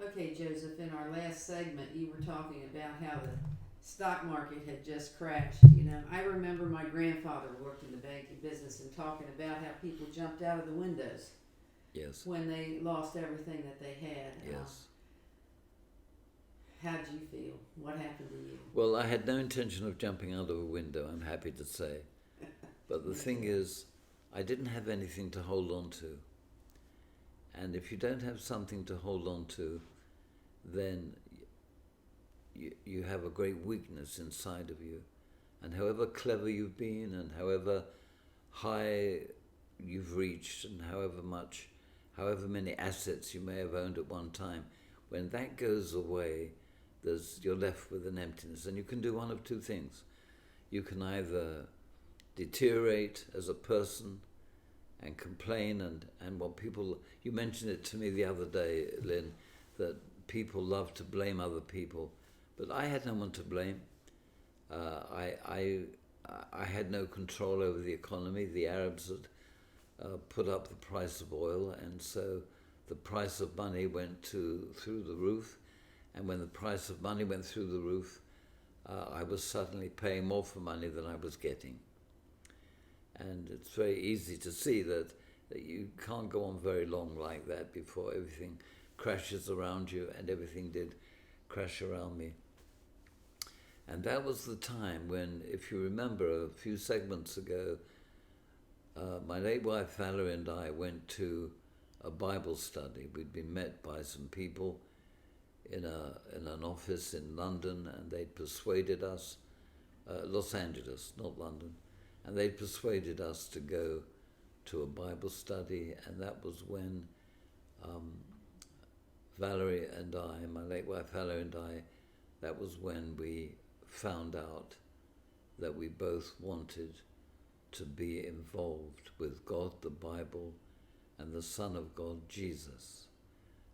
Okay, Joseph, in our last segment, you were talking about how the stock market had just crashed. You know, I remember my grandfather worked in the banking business and talking about how people jumped out of the windows Yes, when they lost everything that they had. yes. How did you feel? What happened to you? Well, I had no intention of jumping out of a window, I'm happy to say. But the Me thing too. is, I didn't have anything to hold on to. And if you don't have something to hold on to, then you have a great weakness inside of you. And however clever you've been, and however high you've reached, and however many assets you may have owned at one time, when that goes away, you're left with an emptiness. And you can do one of two things. You can either deteriorate as a person and complain and what people, you mentioned it to me the other day, Lynn, that people love to blame other people, but I had no one to blame. uh, I, I, I had no control over the economy. The Arabs had put up the price of oil, and so the price of money went through the roof. And when the price of money went through the roof, I was suddenly paying more for money than I was getting. And it's very easy to see that you can't go on very long like that before everything crashes around you, and everything did crash around me. And that was the time when, if you remember a few segments ago, my late wife Valerie and I went to a Bible study. We'd been met by some people in an office in London, and they'd persuaded us, Los Angeles, not London, and they'd persuaded us to go to a Bible study. And that was when Valerie and I, my late wife Valerie and I, that was when we found out that we both wanted to be involved with God, the Bible, and the Son of God, Jesus.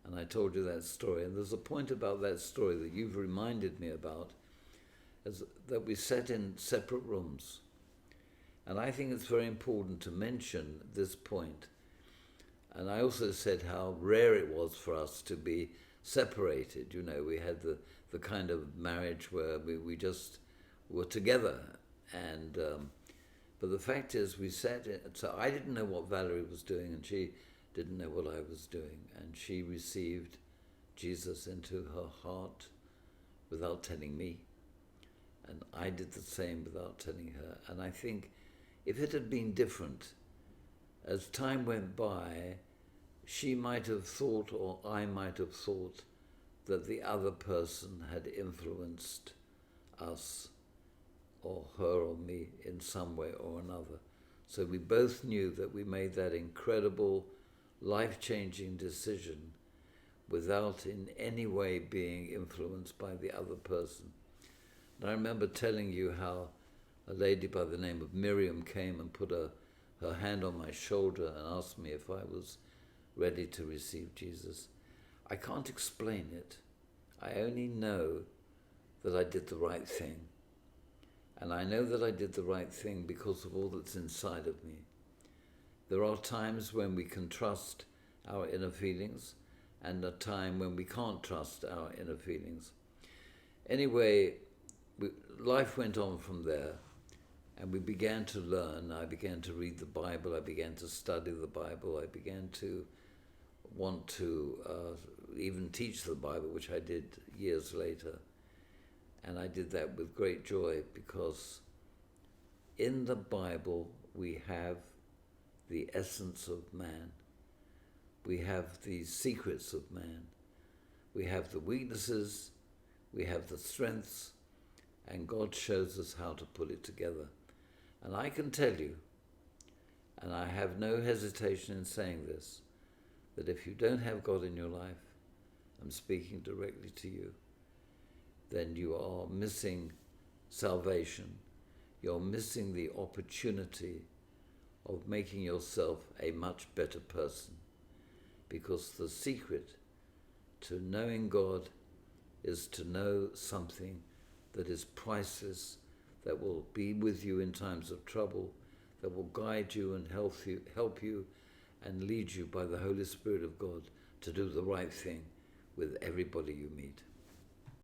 And I told you that story, and there's a point about that story that you've reminded me about, is that we sat in separate rooms. And I think it's very important to mention this point. And I also said how rare it was for us to be separated. You know, we had the kind of marriage where we just were together. And but the fact is, we sat in, so I didn't know what Valerie was doing, and she didn't know what I was doing. And she received Jesus into her heart without telling me. And I did the same without telling her. And I think if it had been different, as time went by, she might have thought, or I might have thought, that the other person had influenced us, or her or me, in some way or another. So we both knew that we made that incredible, life-changing decision without in any way being influenced by the other person. And I remember telling you how a lady by the name of Miriam came and put her hand on my shoulder and asked me if I was ready to receive Jesus. I can't explain it. I only know that I did the right thing. And I know that I did the right thing because of all that's inside of me. There are times when we can trust our inner feelings, and a time when we can't trust our inner feelings. Anyway, life went on from there, and we began to learn. I began to read the Bible. I began to study the Bible. I began to want to even teach the Bible, which I did years later. And I did that with great joy, because in the Bible we have the essence of man. We have the secrets of man. We have the weaknesses, we have the strengths, and God shows us how to put it together. And I can tell you, and I have no hesitation in saying this, that if you don't have God in your life, I'm speaking directly to you, then you are missing salvation. You're missing the opportunity of making yourself a much better person. Because the secret to knowing God is to know something that is priceless, that will be with you in times of trouble, that will guide you and help you and lead you by the Holy Spirit of God to do the right thing, with everybody you meet.